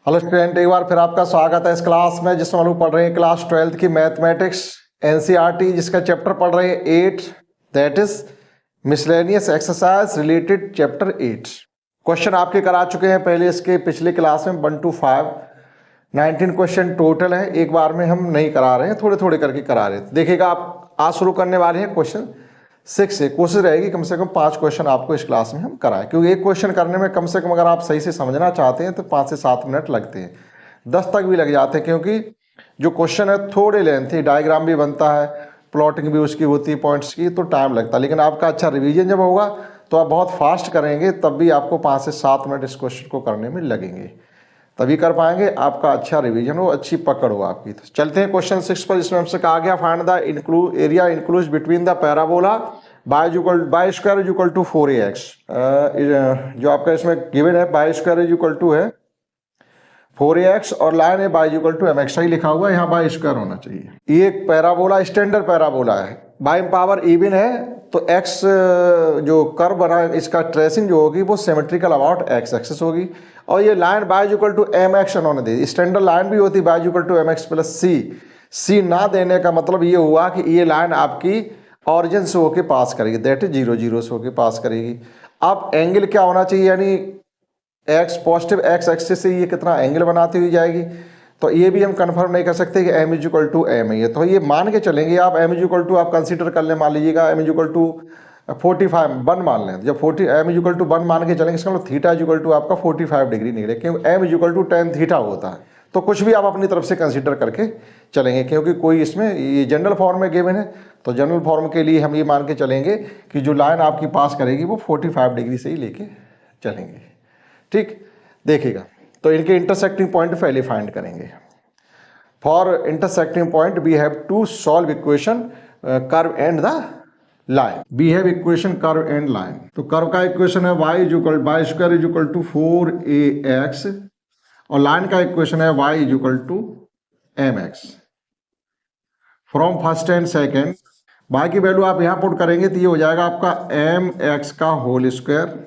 Hello student, एक बार फिर आपका स्वागत है इस क्लास में जिसमें हम लोग पढ़ रहे हैं क्लास 12th की मैथमेटिक्स एनसीईआरटी, जिसका चैप्टर पढ़ रहे हैं 8, that is miscellaneous exercise related chapter 8। Question आपके करा चुके हैं पहले इसके पिछले क्लास में 1 to 5 19 क्वेश्चन टोटल है। एक बार में हम नहीं करा रहे हैं, थोड़े थोड़े करके करा रहे हैं। देखिएगा, आप आज शुरू करने वाले हैं क्वेश्चन 6 से। कोशिश रहेगी कम से कम 5 क्वेश्चन आपको इस क्लास में हम कराएं, क्योंकि एक क्वेश्चन करने में कम से कम अगर आप सही से समझना चाहते हैं तो 5 से 7 मिनट लगते हैं, 10 तक भी लग जाते हैं, क्योंकि जो क्वेश्चन है थोड़े लेंथी, डायग्राम भी बनता है, प्लॉटिंग भी उसकी होती है पॉइंट्स की, तो टाइम लगता है। लेकिन आपका अच्छा रिवीजन जब होगा तो आप बहुत फास्ट करेंगे, तब भी आपको 5 से 7 मिनट इस क्वेश्चन को करने में लगेंगे, तभी कर पाएंगे। आपका अच्छा रिवीजन हो, अच्छी पकड़ हो आपकी। तो चलते हैं क्वेश्चन 6 पर, जिसमें हमसे कहा गया find the area enclosed between the parabola y square is equal to 4ax। जो आपका इसमें गिवन है y square is equal to है 4ax और लाइन है बाय इक्वल टू mx। सही लिखा हुआ है, यहाँ बाय स्क्वायर होना चाहिए। ये एक पैराबोला, स्टैंडर्ड पैराबोला है, बाय पावर इवन है, तो x जो कर्व बना इसका ट्रेसिंग जो होगी वो सिमेट्रिकल अबाउट x एक्सिस होगी। और ये line y equal to mx उन्होंने दी। स्टैंडर्ड लाइन भी होती है y equal to mx plus c ना देने का मतलब ये हुआ कि ये लाइन आपकी ऑरिजिन से होके पास करेगी, दैट इज 0 0 से होके पास करेगी। अब एंगल क्या होना चाहिए, यानी x पॉजिटिव x एक्सिस से ये कितना एंगल बनाती हुई जाएगी, तो ये भी हम कंफर्म नहीं कर सकते कि m is equal to m है। ये तो ये मान के चलेंगे आप, m इज इक्वल टू आप कंसीडर कर लें, मान लीजिएगा m इज इक्वल टू 45 1 मान लें। जब 40 m इज इक्वल टू 1 मान के चलेंगे, इसका मतलब थीटा इज इक्वल टू आपका 45 डिग्री निकले, क्योंकि m is equal to tan theta होता है। तो कुछ भी आप अपनी तरफ से कंसीडर करके चलेंगे, क्योंकि कोई इसमें ये जनरल फॉर्म में गिवन है, तो जनरल फॉर्म के लिए हम ये मान के चलेंगे कि जो लाइन आपकी पास करेगी वो 45 डिग्री से ही लेके चलेंगे। ठीक, देखिएगा, तो इनके इंटरसेक्टिंग पॉइंट पहले फाइंड करेंगे। For intersecting point we have to solve equation curve and the line. We have equation curve and line. तो कर्व का इक्वेशन है y is equal y square is equal to 4ax और line का equation है y is equal to mx। From first and second y की value आप यहाँ put करेंगे तो ये हो जाएगा आपका mx का whole square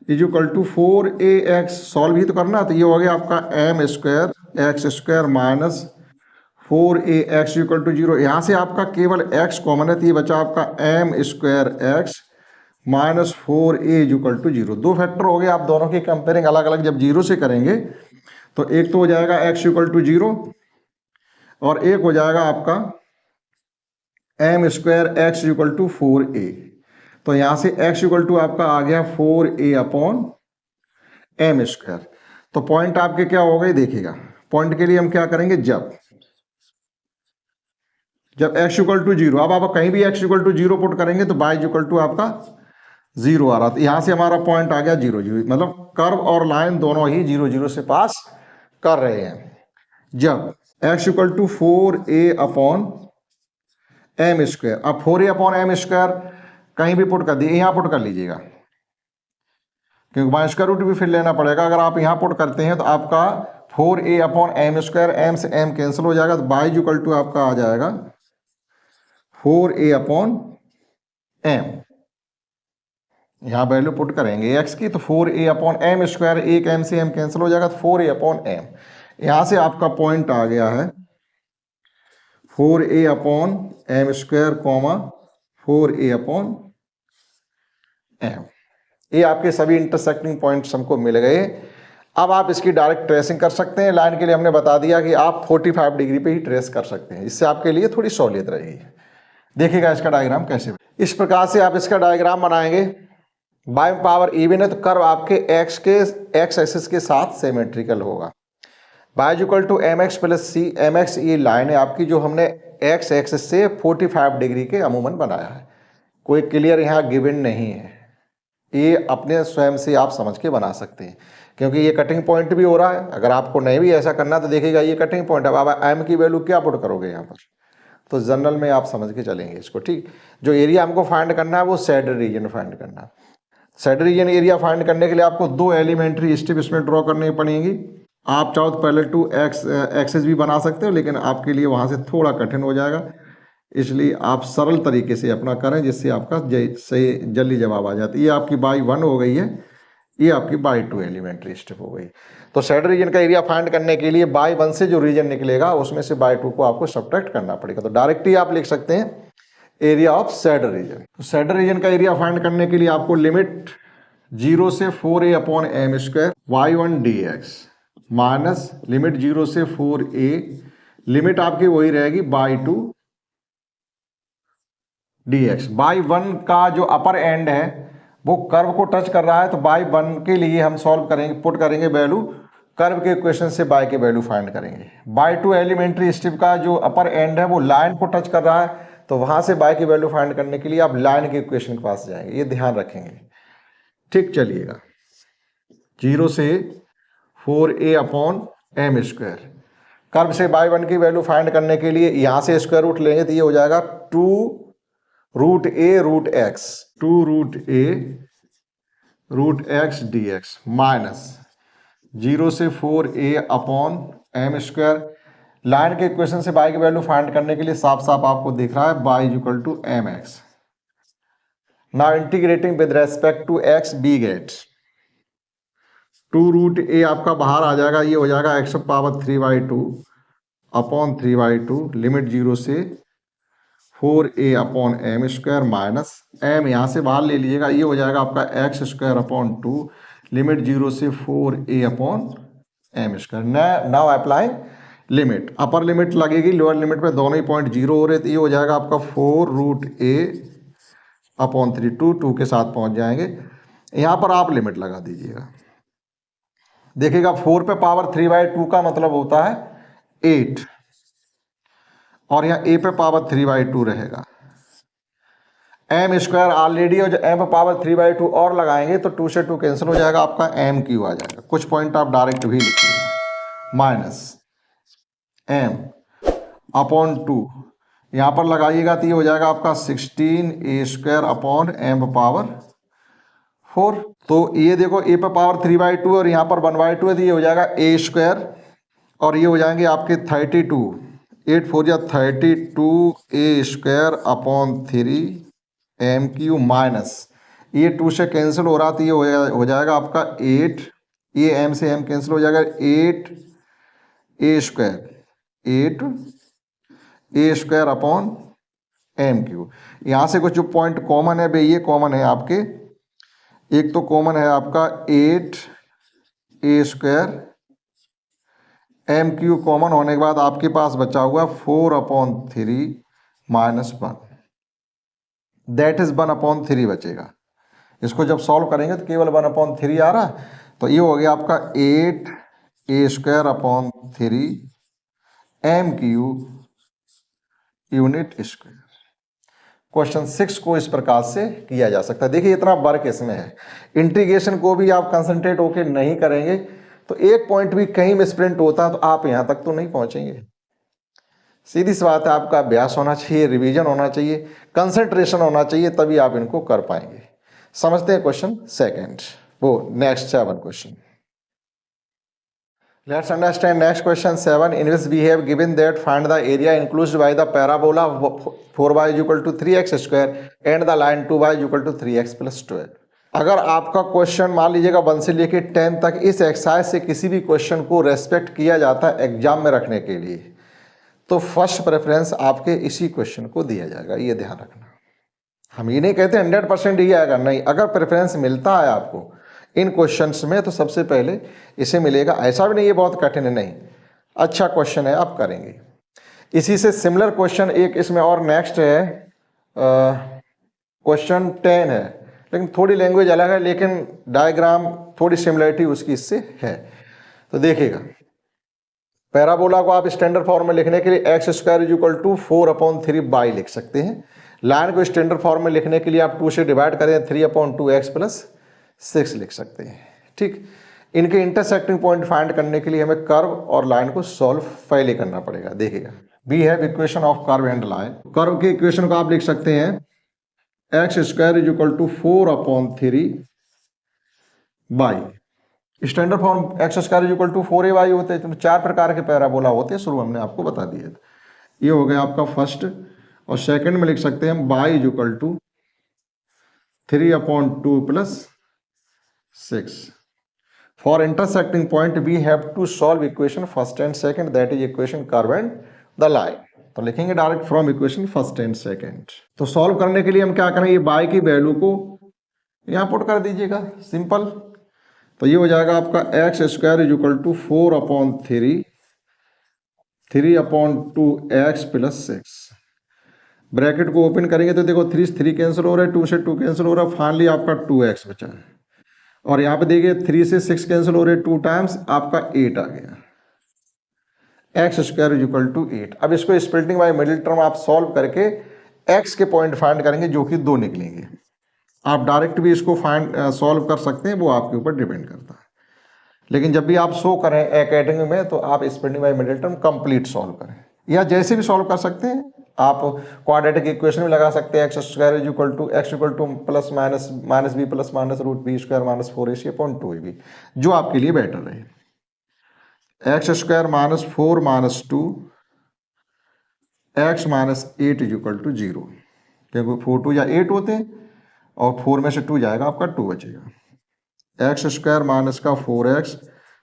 is equal to 4ax। Solve ही तो करना, तो ये हो गया आपका m square X square minus 4ax equal to 0। यहाँ से आपका केवल x कॉमन है, तो ये बचा आपका m square x minus 4a equal to 0। दो फैक्टर हो गए, आप दोनों की कंपेयरिंग अलग अलग जब 0 से करेंगे तो एक तो हो जाएगा x इक्वल टू 0 और एक हो जाएगा आपका m square x equal to 4a। तो यहाँ से x इक्वल टू आपका आ गया 4a अपॉन m स्क्वायर। तो पॉइंट आपके क्या हो गए, देखिएगा पॉइंट के लिए हम क्या करेंगे, जब x इक्वल टू 0, अब आप कहीं भी x इक्वल टू 0 पुट करेंगे तो y इक्वल टू आपका 0 आ रहा, तो यहाँ से हमारा पॉइंट आ गया 0 0, मतलब कर्व और लाइन दोनों ही 0 0 से पास कर रहे हैं। जब x equal to 4a upon m square, अब 4a अपॉन m स्क्वायर कहीं भी पुट कर दिए, यहाँ पुट कर लीजिएगा, क्योंकि बाय स्क्वायर रूट भी फिर लेना पड़ेगा। अगर आप यहाँ पुट करते हैं तो आपका 4a upon m square, m से m कैंसिल हो जाएगा, तो y इक्वल टू आपका आ जाएगा 4a अपॉन m। यहाँ वैल्यू पुट करेंगे x की, तो 4a अपॉन m स्क्वायर, एक m से m कैंसिल हो जाएगा, तो 4a अपॉन m। यहाँ से आपका पॉइंट आ गया है 4a upon m square comma 4a upon m। ये आपके सभी इंटरसेक्टिंग पॉइंट्स हमको मिल गए। अब आप इसकी डायरेक्ट ट्रेसिंग कर सकते हैं। लाइन के लिए हमने बता दिया कि आप 45 डिग्री पे ही ट्रेस कर सकते हैं, इससे आपके लिए थोड़ी सहूलियत रहेगी। देखिएगा इसका डायग्राम कैसे, इस प्रकार से आप इसका डायग्राम बनाएंगे। बाय पावर इवन है तो कर्व आपके x एक्सिस के साथ सिमेट्रिकल होगा। Y equal to mx plus c, mx ये लाइन है आपकी जो हमने x एक्सिस से 45 डिग्री के अमूमन बनाया है, कोई क्लियर यहाँ गिवन नहीं है, ये अपने स्वयं से आप समझ के बना सकते हैं, क्योंकि ये कटिंग पॉइंट भी हो रहा है। अगर आपको नहीं भी ऐसा करना तो देखिएगा ये कटिंग पॉइंट है। अब m की वैल्यू क्या पुट करोगे यहाँ पर, तो जनरल में आप समझ के चलेंगे इसको। ठीक, जो एरिया हमको फाइंड करना है वो सैडल रीजन फाइंड करना है। सैडल रीजन एरिया फाइंड करने के लिए आपको दो एलिमेंट्री स्टेप इसमें ड्रॉ करनी पड़ेंगी। आप चाहो तो पहले टू एक्सेस भी बना सकते हो, लेकिन आपके लिए वहाँ से थोड़ा कठिन हो जाएगा, इसलिए आप सरल तरीके से अपना करें जिससे आपका सही जल्दी जवाब आ जाता है। ये आपकी बाई 1 हो गई है, ये आपकी बाई 2 एलिमेंट्री स्टेप हो गई। तो सैडल रीजन का एरिया फाइंड करने के लिए बाई 1 से जो रीजन निकलेगा उसमें से बाई 2 को आपको सब्ट्रैक्ट करना पड़ेगा। तो डायरेक्ट ही आप लिख सकते हैं एरिया ऑफ सैडल रीजन। तो सैडल रीजन का एरिया फाइंड करने के लिए आपको लिमिट 0 से 4a upon M square y1 dx minus limit 0 से 4a, लिमिट आपकी वही रहेगी बाई 2 dx। बाई 1 का जो अपर एंड है वो कर्व को टच कर रहा है, तो बाई 1 के लिए हम सॉल्व करेंगे, पुट करेंगे वैल्यू, कर्व के इक्वेशन से बाई के वैल्यू फाइंड करेंगे। बाई 2 एलिमेंट्री स्ट्रिप का जो अपर एंड है वो लाइन को टच कर रहा है, तो वहां से बाई की वैल्यू फाइंड करने के लिए आप लाइन के इक्वेशन के पास जाएंगे, ये ध्यान रखेंगे। ठीक, चलिएगा 0 से 4a upon M square, curve से बाई 1 की वैल्यू फाइंड करने के लिए यहां से स्क्वायर रूट लेंगे तो ये हो जाएगा 2 root A root X, 2 root A root X D X minus 0 से 4a upon M square. Line के इक्वेशन से बाई की वैल्यू फाइंड करने के लिए साफ साफ आपको दिख रहा है y equal to M X. Now integrating with respect to X we get 2 root A आपका बाहर आ जाएगा, ये हो जाएगा एक्स पावर 3/2 अपॉन 3/2, लिमिट 0 से 4a upon M square minus m यहाँ से बाहर ले लीजिएगा, ये हो जाएगा आपका एक्स स्क्वायर अपॉन 2, लिमिट 0 से 4a upon M square. Now apply limit, upper limit लगेगी, लोअर लिमिट पे दोनों ही पॉइंट 0 हो रहे, तो ये हो जाएगा आपका 4 रूट ए अपॉन 3, 2 के साथ पहुंच जाएंगे। यहां पर आप लिमिट लगा दीजिएगा, देखिएगा 4 पे पावर 3/2 का मतलब होता है 8, और यहाँ a पे पावर 3/2 रहेगा। एम स्क्वायर ऑलरेडी, और जो m पे पावर 3/2 और लगाएंगे तो 2 से 2 कैंसिल हो जाएगा, आपका एम क्यू आ जाएगा। कुछ पॉइंट आप डायरेक्ट भी लिखिएगा, माइनस m अपॉन 2, यहाँ पर लगाइएगा तो ये हो जाएगा आपका 16a square upon m power 4। तो ये देखो a पे पावर 3/2 और यहाँ पर 1/2 है, तो ये हो जाएगा a स्क्वायर, और ये हो जाएंगे आपके 32, 8 4 या 32a square upon 3 m cube minus, ये 2 से कैंसिल हो रहा, तो ये हो जाएगा आपका 8, ये m से m कैंसिल हो जाएगा, 8a square, 8a square upon m cube. यहाँ से कुछ जो पॉइंट कॉमन है भाई, ये कॉमन है आपके, एक तो कॉमन है आपका 8a square, M Q common होने के बाद आपके पास बचा हुआ 4/3 माइनस 1, दैट इज 1/3 बचेगा। इसको जब सॉल्व करेंगे तो केवल 1/3 आ रहा, तो ये हो गया आपका 8a square upon 3 m cube unit square. Question 6 को इस प्रकार से किया जा सकता है। देखिए इतना वर्क इसमें है, इंटीग्रेशन को भी आप कंसंट्रेट होकर नहीं करेंगे तो एक पॉइंट भी कहीं मिसप्रिंट होता तो आप यहां तक तो नहीं पहुंचेंगे। सीधी सी बात है, आपका अभ्यास होना चाहिए, रिवीजन होना चाहिए, कंसंट्रेशन होना चाहिए, तभी आप इनको कर पाएंगे। समझते हैं क्वेश्चन सेकंड, वो next 7 question. Let's understand next question 7, in which we have given that find the area enclosed by the parabola 4y is equal to 3x square and the line 2y is equal to 3x plus 12। अगर आपका question मान लीजिएगा 1 से लेके 10 तक इस exercise से किसी भी क्वेश्चन को रेस्पेक्ट किया जाता है एग्जाम में रखने के लिए, तो फर्स्ट प्रेफरेंस आपके इसी क्वेश्चन को दिया जाएगा, ये ध्यान रखना। हम ये नहीं कहते 100% ही आएगा, नहीं, अगर प्रेफरेंस मिलता है आपको इन क्वेश्चंस में तो सबसे पहले इसे मिलेगा। ऐसा भी नहीं ये बहुत कठिन है, नहीं, अच्छा क्वेश्चन है, आप करेंगे। इसी से सिमिलर क्वेश्चन एक इसमें और नेक्स्ट है, क्वेश्चन 10 है, लेकिन थोड़ी लैंग्वेज अलग है, लेकिन डायग्राम थोड़ी सिमिलरिटी उसकी इससे है। तो देखिएगा, पैराबोला को आप स्टैंडर्ड फॉर्म में लिखने के लिए x square is equal to 4/3 y लिख सकते हैं। लाइन को स्टैंडर्ड फॉर्म में लिखने के लिए आप 2 से डिवाइड करें 3/2x प्लस 6 लिख सकते हैं। ठीक, इनके इंटरसेक्टिंग पॉइंट फाइंड करने के लिए हमें कर्व और लाइन को सॉल्व पहले करना पड़ेगा। देखिएगा, we have equation of curve and line. Curve के इक्वेशन को आप लिख सकते हैं x square is equal to 4/3 y standard form x square is equal to 4a होते हैं। तो 4 प्रकार के पैराबोला होते हैं, शुरू हमने आपको बता दिया था। ये हो गया आपका फर्स्ट, और सेकंड में लिख सकते हैं y is equal to 3/2 plus 6. For intersecting point we have to solve equation first and second, that is equation curve and the line. तो लिखेंगे direct from equation first and second. तो solve करने के लिए हम क्या करेंगे, बाई की वैल्यू को यहाँ पुट कर दीजिएगा, सिंपल। तो ये हो जाएगा आपका x square is equal to 4/3 3/2 x plus 6। Bracket को ओपन करेंगे तो देखो 3 से 3 कैंसिल हो रहा है, 2 से 2 कैंसिल हो रहा है, फाइनली आपका 2x बचा है। और यहाँ पे देखिए 3 से 6 कैंसिल हो रहे हैं, 2 टाइम्स आपका 8 आ गया, x square is equal to 8। अब इसको स्प्लिटिंग बाय मिडिल टर्म आप सॉल्व करके x के पॉइंट फाइंड करेंगे जो कि 2 निकलेंगे। आप डायरेक्ट भी इसको फाइंड सॉल्व कर सकते हैं, वो आपके ऊपर डिपेंड करता है। लेकिन जब भी आप शो करें अकेडमी में तो आप splitting by middle term complete solve करें, या जैसे भी सॉल्व कर सकते हैं। आप क्वाड्रेटिक इक्वेशन में लगा सकते हैं, x square is equal to x equal to plus minus minus b plus minus root b square minus 4ac upon 2ab, जो आपके लिए बेटर रहे। X square minus 4 minus 2 x minus 8 is equal to 0, क्योंकि 4 2 या 8 होते हैं और 4 में से 2 जाएगा, आपका 2 बचेगा। एक्स स्क्वायर माइनस का 4x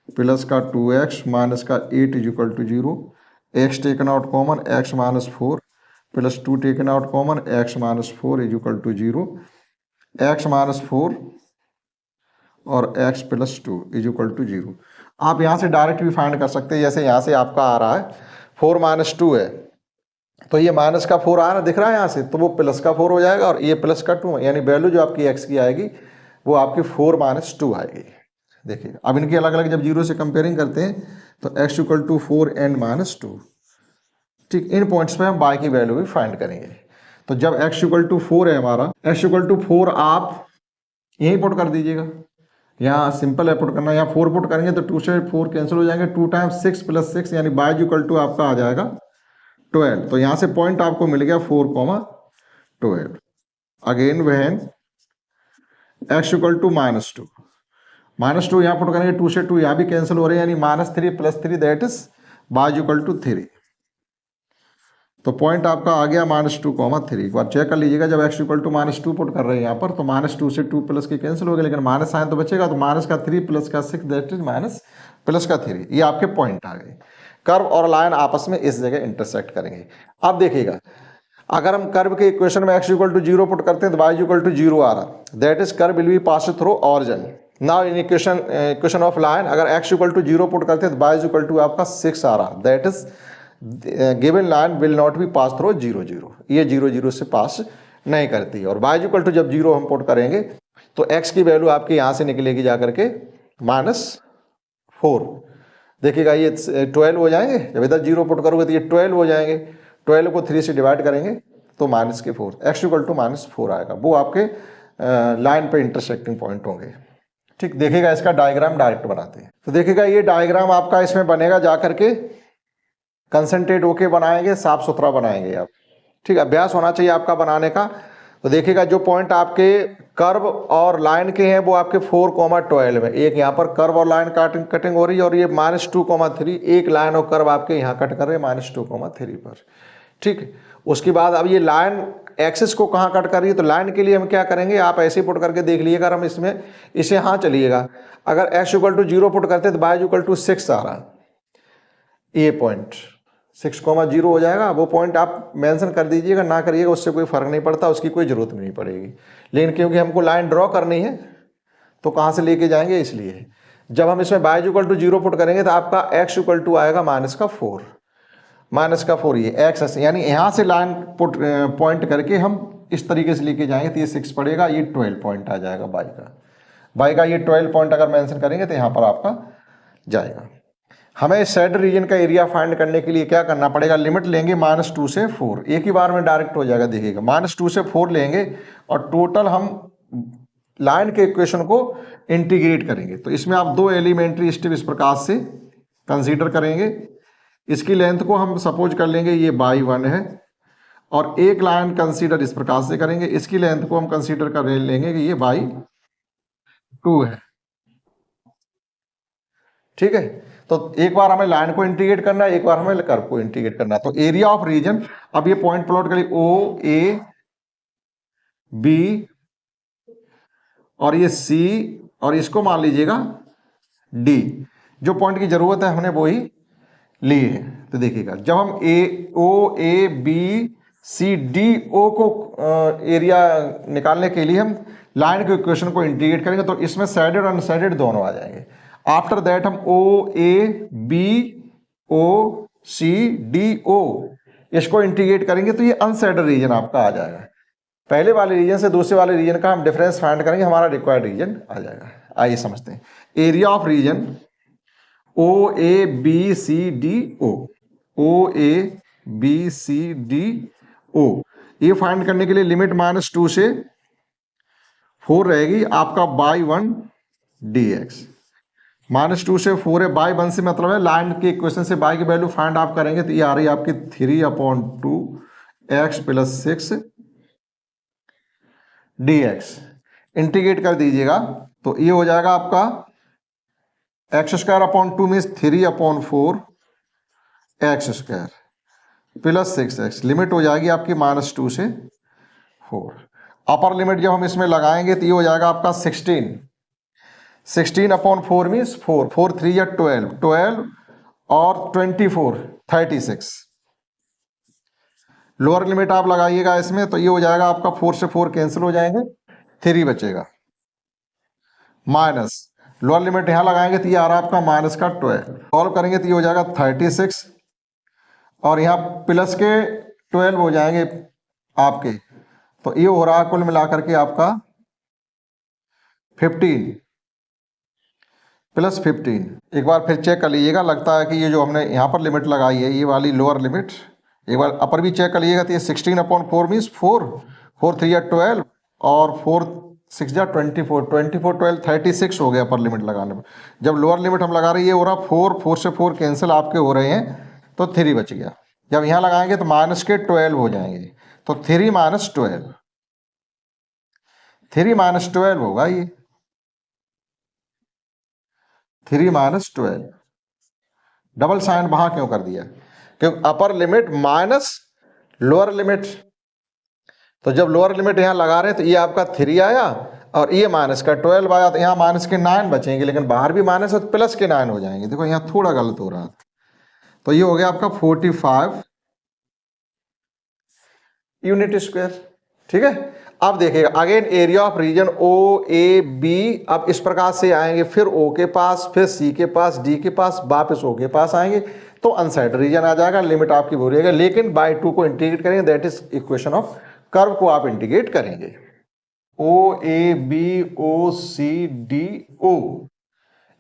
प्लस का 2x माइनस का 8 is equal to 0, x taken out common, x minus 4 plus 2 taken out common, x minus 4 is equal to 0, x minus 4 और x plus 2 is equal to 0। आप यहाँ से direct भी find कर सकते हैं, जैसे यहाँ से आपका आ रहा है 4 माइनस 2 है, तो ये माइनस का 4 आ रहा दिख रहा है यहाँ से, तो वो प्लस का 4 हो जाएगा और ये प्लस का 2, यानी वैल्यू जो आपकी एक्स की आएगी वो आपकी 4 माइनस 2 आएगी। देखिए अब इनकी अलग अलग जब 0 से कंपेयरिंग करते हैं तो x equal to 4 and minus 2, ठीक, इन पॉइंट्स पे हम बाई की वैल्यू भी फाइंड करेंगे। तो जब x इक्वल टू 4 है हमारा, x इक्वल टू 4 आप यहीं पुट कर दीजिएगा, यहाँ सिंपल है पुट करना, यहाँ 4 पुट करेंगे तो 2 से 4 कैंसिल हो जाएंगे, 2 टाइम्स 6 प्लस 6 यानी बाई इक्वल टू आपका आ जाएगा 12। तो यहाँ से पॉइंट आपको मिल गया 4,12। अगेन वहन x इक्वल टू -2 यहाँ पुट करेंगे, 2 से 2 यहाँ भी कैंसिल हो रहे हैं, यानी -3 plus 3 that is y equal to 3। तो पॉइंट आपका आ गया -2,3। एक बार चेक कर लीजिएगा, जब x इक्वल टू -2 पुट कर रहे हैं यहाँ पर तो -2 से 2 प्लस के कैंसिल हो गए, लेकिन माइनस साइन तो बचेगा, तो माइनस का 3 प्लस का 6 दैट इज माइनस प्लस का 3, ये आपके पॉइंट आ गए। कर्व और लाइन आपस में इस जगह इंटरसेक्ट करेंगे। अब देखिएगा, अगर हम कर्व के इक्वेशन में x इक्वल टू 0 पुट करते हैं तो y इक्वल टू 0 आ रहा, that is curve will be pass through origin. Now in equation of line अगर x इक्वल टू 0 पुट करते हैं तो y इक्वल टू आपका 6 आ रहा, that is given line will not be pass through 0 0, ये 0 0 से पास नहीं करती। और y इक्वल टू जब 0 हम पुट करेंगे तो x की वैल्यू आपके यहाँ से निकलेगी जाकर के -4। देखिएगा ये 12 हो जाएंगे, जब इधर 0 पुट करोगे तो ये 12 हो जाएंगे, 12 को 3 से डिवाइड करेंगे तो -4, x इक्वल टू -4 आएगा, वो आपके लाइन पे इंटरसेक्टिंग पॉइंट होंगे। ठीक, देखिएगा इसका डायग्राम डायरेक्ट बनाते हैं। तो देखिएगा ये डायग्राम आपका इसमें बनेगा, जाकर के कंसंट्रेट होके बनाएंगे, साफ सुथरा बनाएंगे आप। ठीक, अभ्यास होना चाहिए आपका बनाने का। तो देखिएगा जो पॉइंट आपके कर्व और लाइन के हैं वो आपके 4,12 में, एक यहाँ पर कर्व और लाइन कटिंग हो रही है, और ये -2,3, एक लाइन और कर्व आपके यहाँ कट कर रहे हैं -2,3 पर। ठीक, उसके बाद अब ये लाइन एक्सिस को कहाँ कट कर रही है, तो लाइन के लिए हम क्या करेंगे, आप ऐसे पुट करके देख लीजिएगा। हम इसमें इसे हाँ चलिएगा, अगर x इक्वल टू 0 पुट करते हैं तो y इक्वल टू 6 आ रहा, ये पॉइंट 6,0 हो जाएगा। वो पॉइंट आप मेंशन कर दीजिएगा, ना करिएगा, उससे कोई फर्क नहीं पड़ता, उसकी कोई ज़रूरत नहीं पड़ेगी। लेकिन क्योंकि हमको लाइन ड्रॉ करनी है तो कहाँ से लेके जाएंगे, इसलिए जब हम इसमें y इक्वल टू 0 पुट करेंगे तो आपका x इक्वल टू आएगा -4, ये x, यानी यहाँ से लाइन पुट पॉइंट करके हम इस तरीके से लेके जाएंगे तो ये 6 पड़ेगा, ये 12 पॉइंट आ जाएगा y का ये 12 पॉइंट अगर मेंशन करेंगे तो यहाँ पर आपका जाएगा। हमें सेड रीजन का एरिया फाइंड करने के लिए क्या करना पड़ेगा, लिमिट लेंगे -2 से 4, एक ही बार में डायरेक्ट हो जाएगा। देखिएगा -2 से 4 लेंगे और टोटल हम लाइन के इक्वेशन को इंटीग्रेट करेंगे। तो इसमें आप 2 एलिमेंट्री स्टेप इस प्रकार से कंसीडर करेंगे। इसकी लेंथ को हम सपोज कर लेंगे ये y1 है, और एक लाइन कंसीडर इस प्रकार से करेंगे, इसकी लेंथ को हम कंसीडर कर लेंगे कि ये y2 है। ठीक है, तो एक बार हमें लाइन को इंटीग्रेट करना है, एक बार हमें कर्व को इंटीग्रेट करना है। तो एरिया ऑफ रीजन, अब ये पॉइंट प्लॉट करिए O A B और ये C और इसको मान लीजिएगा डी। जो पॉइंट की जरूरत है हमने वो ही ली है। तो देखिएगा जब हम AOABCDO को एरिया निकालने के लिए हम लाइन के इक्वेशन को इंटीग्रेट करेंगे तो इसमें सैडेड और अनसैडेड दोनों आ जाएंगे। आफ्टर दैट हम OABOCDO इसको इंटीग्रेट करेंगे तो ये अनसैडेड रीजन आपका आ जाएगा। पहले वाले रीजन से दूसरे वाले रीजन का हम डिफरेंस फाइंड करेंगे, हमारा रिक्वायर्ड रीजन आ जाएगा। आइए समझते हैं। एरिया ऑफ रीजन OABCDO ये फाइंड करने के लिए लिमिट -2 से 4 रहेगी आपका बाई 1 dx। -2 से 4 है, बाई 1 से मतलब है लाइन के इक्वेशन से बाई की वैल्यू फाइंड आप करेंगे तो ये आ रही है आपकी 3/2x + 6 dx। इंटीग्रेट कर दीजिएगा तो ये हो जाएगा आपका x² means 3/4 x² + 6x। Limit हो जाएगी आपकी -2 से 4। अपर लिमिट जब हम इसमें लगाएंगे तो ये हो जाएगा आपका 16/4 मीन्स 4, 4 3 या 12 और 24 36। लोअर लिमिट आप लगाइएगा इसमें तो ये हो जाएगा आपका 4 से 4 कैंसिल हो जाएंगे, 3 बचेगा माइनस। लोअर लिमिट यहां लगाएंगे तो ये आ रहा है आपका -12। सॉल्व करेंगे तो ये हो जाएगा 36 और यहाँ प्लस के 12 हो जाएंगे आपके, तो ये हो रहा है कुल मिलाकर के आपका 15 + 15। एक बार फिर चेक कर लीजिएगा, लगता है कि ये जो हमने यहाँ पर लिमिट लगाई है ये वाली लोअर लिमिट, एक बार अपर भी चेक कर लीजिएगा तो ये 16/4 मीन्स 4, 4 3 या 12 और 4 6 या 24, 24 12 36 हो गया अपर लिमिट लगाने में। जब लोअर लिमिट हम लगा रहे हैं ये हो रहा 4, 4 से 4 कैंसिल आपके हो रहे हैं तो 3 बच गया। जब यहाँ लगाएंगे तो -12 हो जाएंगे तो 3 - 12, 3 - 12 होगा ये, 3 - 12। डबल साइन वहां क्यों कर दिया? क्योंकि upper limit minus lower limit, तो जब लोअर लिमिट यहां लगा रहे हैं तो ये आपका 3 आया और ये -12 आया, तो यहाँ -9 बचेंगे, लेकिन बाहर भी माइनस है तो प्लस के 9 हो जाएंगे। देखो यहाँ थोड़ा गलत हो रहा है, तो ये हो गया आपका 45 यूनिट स्क्वायर। ठीक है, अब देखिएगा again area of region OAB। अब इस प्रकार से आएंगे, फिर O के पास, फिर C के पास, D के पास, वापस O के पास आएंगे तो अनसाइड रीजन आ जाएगा। लिमिट आपकी वो रहेगा, लेकिन बाय 2 को इंटीग्रेट करेंगे, that is equation of curve को आप इंटीग्रेट करेंगे। OABOCDO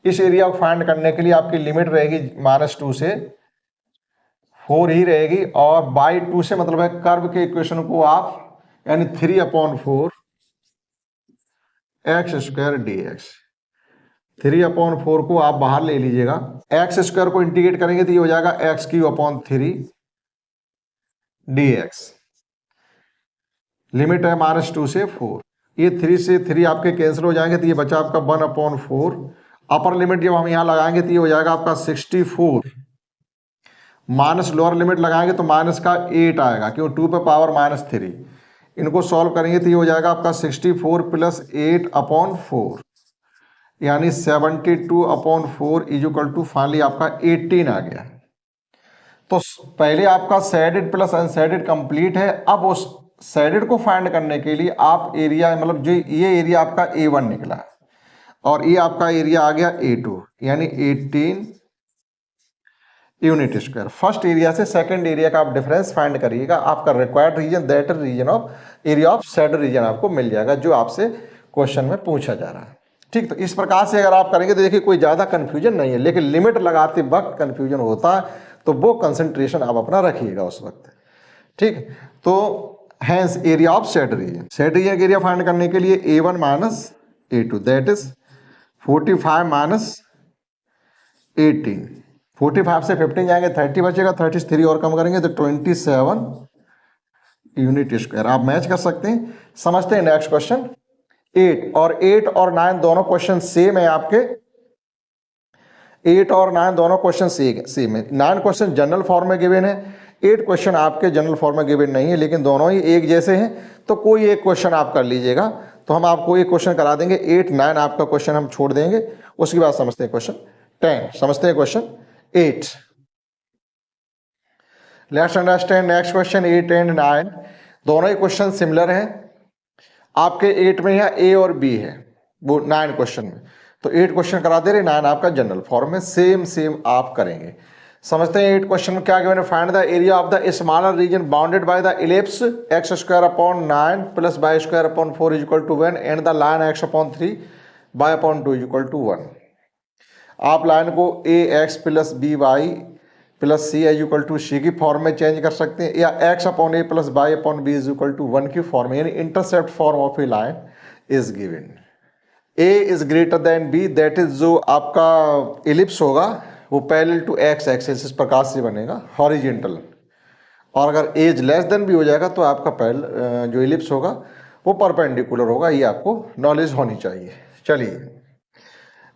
इस एरिया को फाइंड करने के लिए आपकी लिमिट रहेगी -2 से 4 ही रहेगी, और बाई 2 से मतलब है कर्व के इक्वेशन को आप यानी 3/4 x² dx। 3/4 को आप बाहर ले लीजिएगा, x² को इंटीग्रेट करेंगे तो ये हो जाएगा x³ dx। लिमिट है -2 से 4, ये 3 से 3 आपके कैंसिल हो जाएंगे तो ये बचा आपका 1/4। अपर लिमिट जब हम यहां लगाएंगे तो ये हो जाएगा आपका 64 माइनस लोअर लिमिट लगाएंगे तो माइनस का 8 आएगा, क्यों 2 पे पावर -3। इनको सॉल्व करेंगे तो ये हो जाएगा आपका 64 + 8/4 यानी 72/4 = फाइनली आपका 18 आ गया। तो पहले आपका सैडेड प्लस अनसैडेड कंप्लीट है। अब उस सैडेड को फाइंड करने के लिए आप एरिया, मतलब जो ये एरिया आपका A1 निकला और ये आपका एरिया आ गया A2 यानी 18 यूनिट स्क्वायर। फर्स्ट एरिया से सेकंड एरिया का आप डिफरेंस फाइंड करिएगा, आपका required region that region of area of shaded region आपको मिल जाएगा, जो आपसे क्वेश्चन में पूछा जा रहा है। ठीक, तो इस प्रकार से अगर आप करेंगे तो देखिए कोई ज्यादा कंफ्यूजन नहीं है, लेकिन लिमिट लगाते वक्त कंफ्यूजन होता है, तो वो कंसंट्रेशन आप अपना रखिएगा उस वक्त। ठीक, तो hence area of shaded region, shaded region का एरिया फाइंड करने के लिए A1 - A2 दैट इज 45 - 18। 45 से 15 जाएंगे 30 बचेगा, 30 से 3 और कम करेंगे तो 27 यूनिट स्क्वायर। आप मैच कर सकते हैं। समझते हैं नेक्स्ट क्वेश्चन। 8 और 9 दोनों क्वेश्चन सेम है आपके, 8 और 9 दोनों क्वेश्चन सेम है। 9 क्वेश्चन जनरल फॉर्म में गिवन है, 8 क्वेश्चन आपके जनरल फॉर्म में गिवन नहीं है, लेकिन दोनों ही एक जैसे हैं, तो कोई एक क्वेश्चन आप कर लीजिएगा तो हम आपको ये क्वेश्चन करा देंगे 8, 9 आपका क्वेश्चन हम छोड़ देंगे, उसके बाद समझते हैं क्वेश्चन 10, समझते हैं question 8। Let's understand next question 8 and 9। दोनों ही क्वेश्चन सिमिलर हैं। आपके 8 में यहाँ ए और बी है, वो 9 क्वेश्चन में, तो 8 क्वेश्चन करा दे रहे, 9 आपका जनरल फॉर्म में सेम आप करेंगे। समझते हैं 8 क्वेश्चन में क्या गिवन है। Find the area of the smaller region bounded by the ellipse x square upon 9 plus y square upon 4 is equal to 1 and the line x upon 3 y upon 2 is equal to 1। आप line को ax plus by plus C is equal to C की form में change कर सकते हैं, या x upon a plus y upon b is equal to 1 की form में, यानी intercept form of A line is given. a is greater than b, that is जो आपका इलिप्स होगा वो पैरेलल टू x एक्सिस इस प्रकार से बनेगा हॉरिजेंटल, और अगर एज लेस देन भी हो जाएगा तो आपका पैरेलल जो इलिप्स होगा वो परपेंडिकुलर होगा। ये आपको नॉलेज होनी चाहिए। चलिए,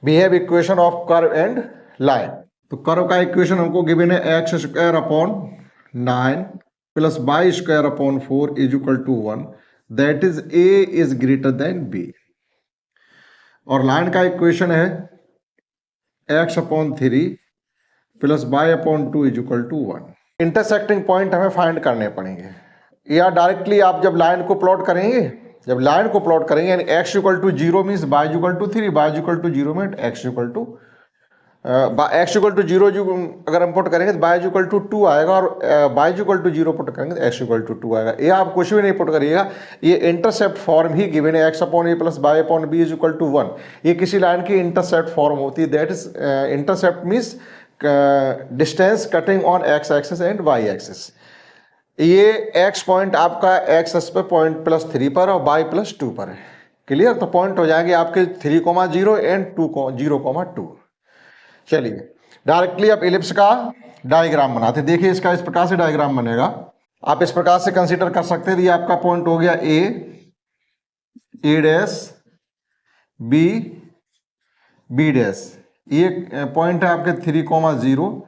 we have equation of curve and line. तो कर्व का इक्वेशन हमको गिवन है x square upon 9 plus y square upon 4 is equal to 1, that is a is greater than b। और लाइन का इक्वेशन है x upon 3 plus y upon 2 is equal to 1। Intersecting point हमें find करने पड़ेंगे, या directly आप जब line को प्लॉट करेंगे, यानी x equal to 0 means y equal to 3, y equal to 0 mean x equal to 0 जो अगर हम पुट करेंगे तो y इक्वल टू 2 आएगा, और y इक्वल टू 0 पुट करेंगे तो x इक्वल टू 2 आएगा। ये आप कुछ भी नहीं पुट करिएगा, ये इंटरसेप्ट फॉर्म ही गिवन है, x upon a plus y upon b is equal to 1। ये किसी लाइन की इंटरसेप्ट फॉर्म होती है, that is intercept means distance cutting on x axis and y axis. ये x पॉइंट आपका x एक्सिस पे पॉइंट प्लस 3 पर और y प्लस 2 पर है। क्लियर? तो पॉइंट हो जाएंगे आपके 3,0 एंड 0,2। चलिए, डायरेक्टली आप इलिप्स का डायग्राम बनाते। देखिए, इसका इस प्रकार से डायग्राम बनेगा। आप इस प्रकार से कंसीडर कर सकते हैं, ये आपका पॉइंट हो गया a डैश b डैश, ये पॉइंट है आपके 3,0,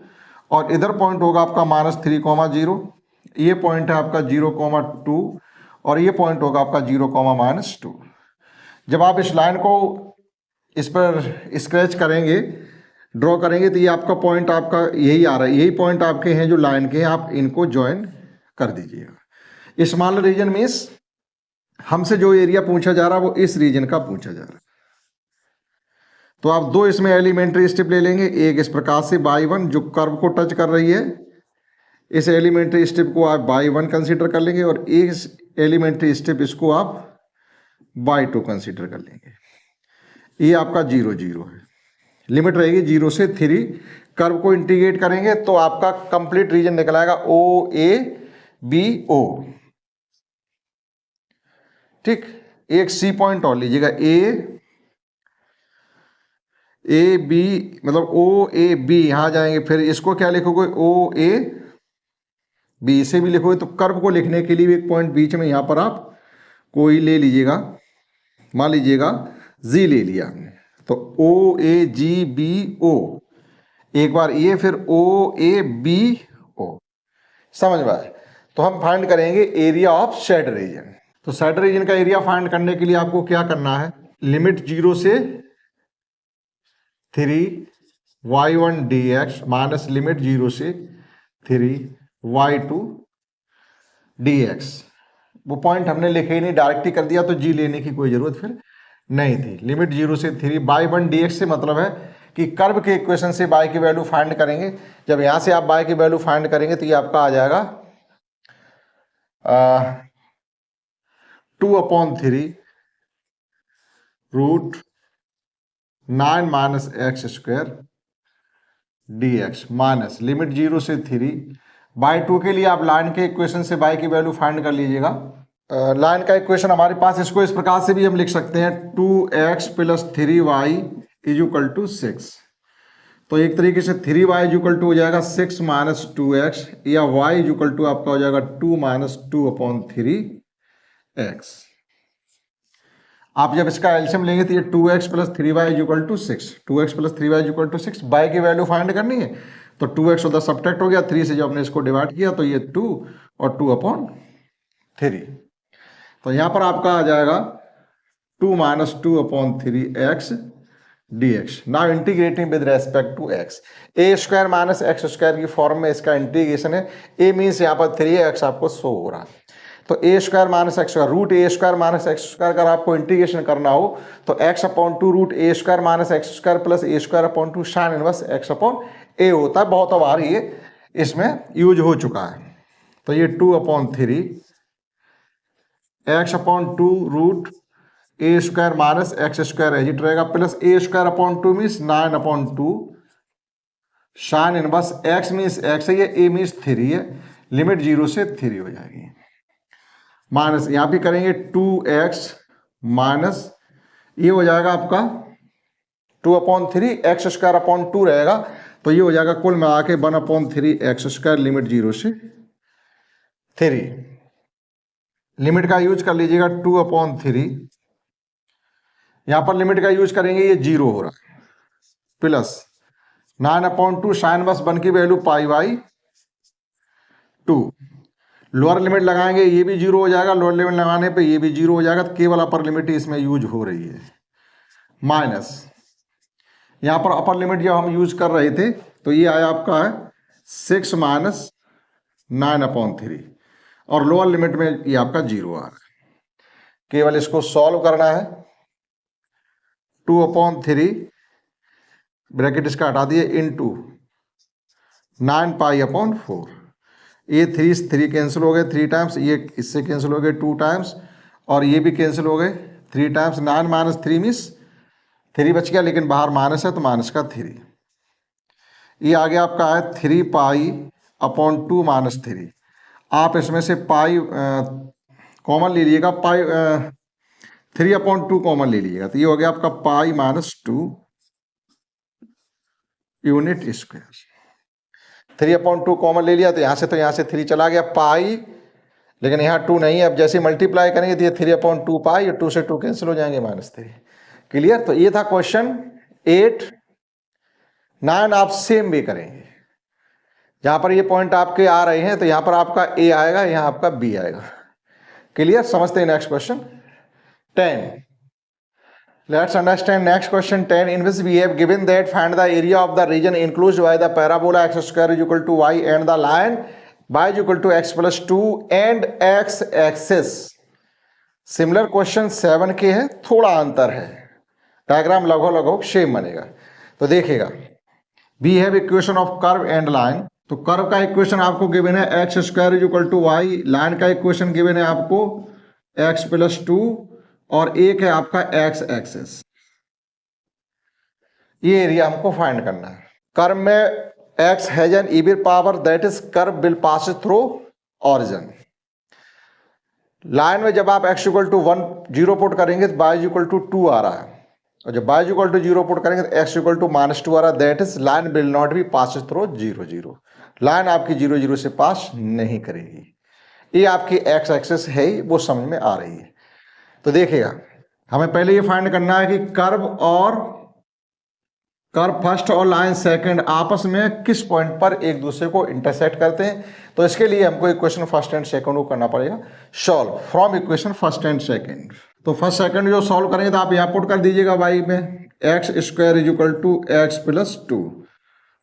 और इधर पॉइंट होगा आपका -3,0, ये पॉइंट है आपका 0,2, और ये पॉइंट होगा आपका 0,-2। जब आप इस लाइन को इस पर स्क्रैच करेंगे, ड्रॉ करेंगे, तो ये आपका पॉइंट आपका यही आ रहा है, यही पॉइंट आपके हैं जो लाइन के हैं, आप इनको ज्वाइन कर दीजिएगा। स्मॉलर रीजन मीन्स हमसे जो एरिया पूछा जा रहा है वो इस रीजन का पूछा जा रहा है। तो आप दो इसमें एलिमेंट्री स्टेप ले लेंगे, एक इस प्रकार से y1 जो कर्व को टच कर रही है, इस एलिमेंट्री स्टेप को आप y1 कंसीडर कर लेंगे, और इस एलिमेंट्री स्टेप इसको आप y2 कंसीडर कर लेंगे। ये आपका 0, 0 है, लिमिट रहेगी 0 से 3। कर्व को इंटीग्रेट करेंगे तो आपका कंप्लीट रीजन निकल आएगा OABO। ठीक, एक सी पॉइंट और लीजिएगा, AB मतलब OAB, यहां जाएंगे, फिर इसको क्या लिखोगे OAB, इसे भी लिखोगे। तो कर्व को लिखने के लिए एक पॉइंट बीच में यहां पर आप कोई ले लीजिएगा, मान लीजिएगा G ले लिया हमने, तो OAGBO, एक बार ये, फिर OABO। समझ में आए? तो हम फाइंड करेंगे एरिया ऑफ शेड रीजन। तो शेड रीजन का एरिया फाइंड करने के लिए आपको क्या करना है, लिमिट 0 से 3y1 dx माइनस लिमिट 0 से 3y2 dx। वो पॉइंट हमने लिखे ही नहीं, डायरेक्टली कर दिया, तो जी लेने की कोई जरूरत फिर नहीं थी। लिमिट 0 से 3y1 dx से मतलब है कि कर्व के इक्वेशन से y की वैल्यू फाइंड करेंगे। जब यहां से आप y की वैल्यू फाइंड करेंगे तो ये आपका आ जाएगा 2/3 root 9 minus x square dx minus limit 0 से 3/2 के लिए आप लाइन के इक्वेशन से y की वैल्यू फाइंड कर लीजिएगा। लाइन का इक्वेशन हमारे पास, इसको इस प्रकार से भी हम लिख सकते हैं, 2x plus 3y is equal to 6। तो एक तरीके से 3y इज इक्वल टू हो जाएगा 6 माइनस 2x, या y इज इक्वल टू आपका हो जाएगा 2 माइनस 2/3x। आप जब इसका एलसीएम लेंगे तो ये 2x plus 3y is equal to 6, 2x plus 3y is equal to 6। y की वैल्यू फाइंड करनी है, तो 2x उधर सब्ट्रैक्ट हो गया, 3 से जब हमने इसको डिवाइड किया तो ये 2 और 2/3। तो यहां पर आपका आ जाएगा 2 minus 2 upon 3x dx. Now integrating with respect to x. a square minus x square की फॉर्म में इसका इंटीग्रेशन है. a मीन्स यहाँ पर 3x आपको शो हो रहा है. तो A square minus x square root A square minus x square अगर आपको इंटीग्रेशन करना हो तो X upon two root A square minus x square plus A square upon two sine inverse X upon A होता है. बहुत बार ये इसमें यूज हो चुका है. तो ये 2 upon 3 x upon two root ए square minus x square as it रहेगा प्लस ए square upon two means 9 upon 2 sine inverse x means x है, ये ए मीन्स 3 है. लिमिट 0 से 3 हो जाएगी. माइनस यहां भी करेंगे 2x माइनस ये हो जाएगा आपका 2 अपॉन 3 एक्स स्क्वायर अपॉन 2 रहेगा. तो ये हो जाएगा कुल मिला के 1 अपॉन 3 एक्स स्क्वायर लिमिट 0 से 3. लिमिट का यूज कर लीजिएगा 2 अपॉन 3. यहां पर लिमिट का यूज करेंगे ये 0 हो रहा है प्लस 9 अपॉन 2 साइन बस 1 की value pi by 2. Lower limit लगाएंगे ये भी 0 हो जाएगा. लोअर लिमिट लगाने पे ये भी 0 हो जाएगा. तो केवल अपर लिमिट ही इसमें यूज हो रही है. माइनस यहां पर अपर लिमिट जब हम यूज कर रहे थे तो ये आया आपका है 6 माइनस 9 अपॉन 3 और लोअर लिमिट में ये आपका 0 आ रहा है. केवल इसको सॉल्व करना है. 2 अपॉन 3 ब्रैकेट इसका हटा दिए इंटू 9 पाई अपॉन 4. ये 3 कैंसिल हो गए 3 टाइम्स, ये इससे कैंसिल हो गए 2 टाइम्स और ये भी कैंसिल हो गए 3 टाइम्स. 9 माइनस 3 मीन्स 3 बच गया लेकिन बाहर माइनस है तो माइनस का 3. ये आगे आपका है 3 पाई अपॉन 2 माइनस 3. आप इसमें से पाई कॉमन ले लीजिएगा. पाई 3 अपॉन 2 कॉमन ले लीजिएगा. तो ये हो गया आपका pi minus 2 unit square. 3 upon 2 common ले लिया तो यहाँ से 3 चला गया पाई, लेकिन यहाँ 2 नहीं है. अब जैसे मल्टीप्लाई करेंगे तो ये 3 अपॉन 2 पाई और 2 से 2 कैंसिल हो जाएंगे माइनस 3. क्लियर. तो ये था क्वेश्चन 8. 9 आप सेम भी करेंगे. जहाँ पर ये पॉइंट आपके आ रहे हैं तो यहाँ पर आपका ए आएगा, यहाँ आपका बी आएगा. क्लियर. समझते हैं next question 10. Let's understand next question 10, in which we have given that find the area of the region enclosed by the parabola x square is equal to y and the line y is equal to x plus 2 and x axis. Similar question 7 के है, थोड़ा अंतर है. Diagram लगभग same बनेगा. तो देखिएगा we have equation of curve and line. तो कर्व का इक्वेशन आपको गिवन है x square is equal to y. Line का इक्वेशन गिवन है आपको x प्लस 2 और एक है आपका एक्स एक्सिस. ये एरिया हमको फाइंड करना है. कर्व में x has an even power that is curve will pass through origin. Line में जब आप x इक्वल टू 1 0 पुट करेंगे तो y इक्वल टू 2 आ रहा है और जब y इक्वल टू 0 पुट करेंगे तो x इक्वल टू -2 आ रहा है. That is line will not be pass through 0 0. Line आपकी 0 0 से पास नहीं करेगी. ये आपकी x एक्सिस है, वो समझ में आ रही है. तो देखिएगा हमें पहले ये फाइंड करना है कि कर्व फर्स्ट और लाइन सेकंड आपस में किस पॉइंट पर एक दूसरे को इंटरसेक्ट करते हैं. तो इसके लिए हमको इक्वेशन फर्स्ट एंड सेकंड को करना पड़ेगा solve from equation first and second. तो फर्स्ट सेकंड जो सॉल्व करेंगे तो आप यहाँ पुट कर दीजिएगा वाई में x square is equal to x plus 2.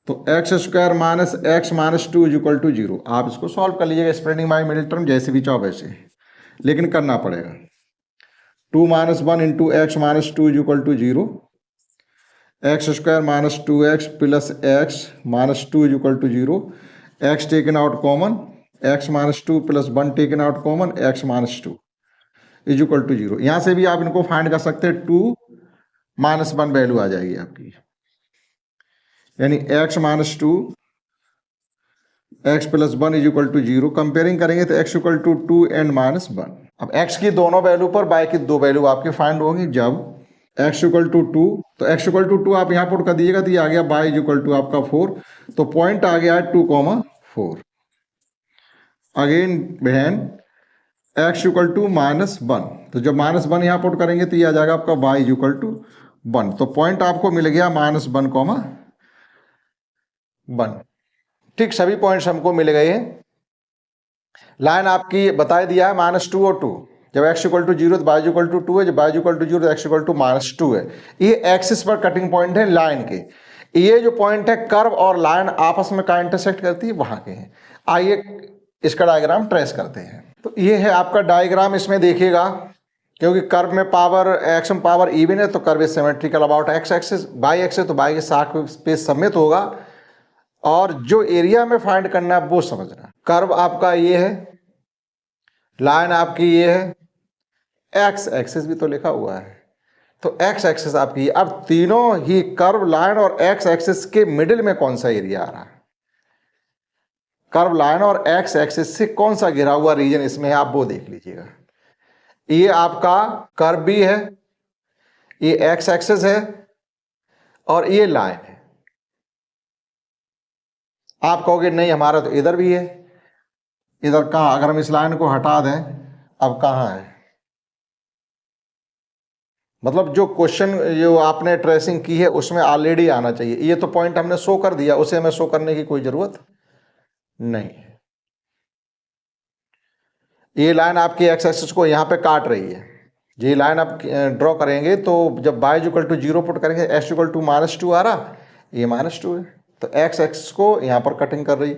तो x square minus x minus 2 is equal to 0. आप इसको सॉल्व कर लीजिएगा स्प्रेडिंग बाय मिडिल टर्म जैसे भी चाहो वैसे, लेकिन करना पड़ेगा. 2 minus 1 into x minus 2 is equal to 0. X square minus 2x plus x minus 2 is equal to 0. X taken out common, x minus 2 plus 1 taken out common, x minus 2 is equal to 0. यहाँ से भी आप इनको find कर सकते हैं. 2 minus 1 value आ जाएगी आपकी, यानी x minus 2 x plus 1 is equal to 0. Comparing करेंगे तो x equal to 2 and minus 1. अब x की दोनों वैल्यू पर y की 2 वैल्यू आपकी फाइंड होंगी. जब x इक्वल टू 2 तो x इक्वल टू 2 आप यहाँ पुट कर दीजिएगा तो ये आ गया y इज इक्वल टू आपका 4. तो पॉइंट आ गया 2,4. अगेन बहन x इक्वल टू -1. तो जब -1 यहाँ पुट करेंगे तो ये आ जाएगा आपका y इज इक्वल टू 1. तो पॉइंट आपको मिल गया -1,1. ठीक, सभी पॉइंट्स हमको मिल गए हैं. लाइन आपकी बता दिया है -2 और 2. जब x इक्वल टू 0 तो y इक्वल टू 2 है, जब y इक्वल टू 0 तो x इक्वल टू -2 है। ये एक्सिस पर कटिंग पॉइंट है लाइन के। ये जो पॉइंट है कर्व और लाइन आपस में कहाँ इंटरसेक्ट करती है, वहां के हैं। आइए इसका डायग्राम ट्रेस करते हैं। तो ये है आपका डायग्राम, इसमें देखिएगा क्योंकि कर्व में पावर एक्स में पावर इवन है तो curve is symmetrical about x axis, by axis तो बाई के साथ स्पेस समित होगा। और जो एरिया में फाइंड करना है वो समझना। कर्व आपका ये है, लाइन आपकी ये है, एक्स एक्सिस भी तो लिखा हुआ है, तो एक्स एक्सिस आपकी। अब तीनों ही कर्व, लाइन और एक्स एक्सिस के मिडिल में कौन सा एरिया आ रहा है, कर्व, लाइन और एक्स एक्सिस से कौन सा घिरा हुआ रीजन इसमें है, आप वो देख लीजिएगा। ये आपका कर्व भी है, ये एक्स एक्सिस है और ये लाइन है। आप कहोगे नहीं हमारा तो इधर भी है, इधर कहां, अगर हम इस लाइन को हटा दें, अब कहां है, मतलब जो क्वेश्चन जो आपने ट्रेसिंग की है उसमें ऑलरेडी आना चाहिए। ये तो पॉइंट हमने शो कर दिया, उसे हमें शो करने की कोई जरूरत नहीं है। ये लाइन आपकी एक्स एक्सिस को यहाँ पे काट रही है। ये लाइन आप ड्रॉ करेंगे तो जब y इक्वल टू 0 पुट करेंगे, x इक्वल टू -2 आ रहा, ये -2 है, तो एक्स एक्सिस को यहाँ पर कटिंग कर रही है,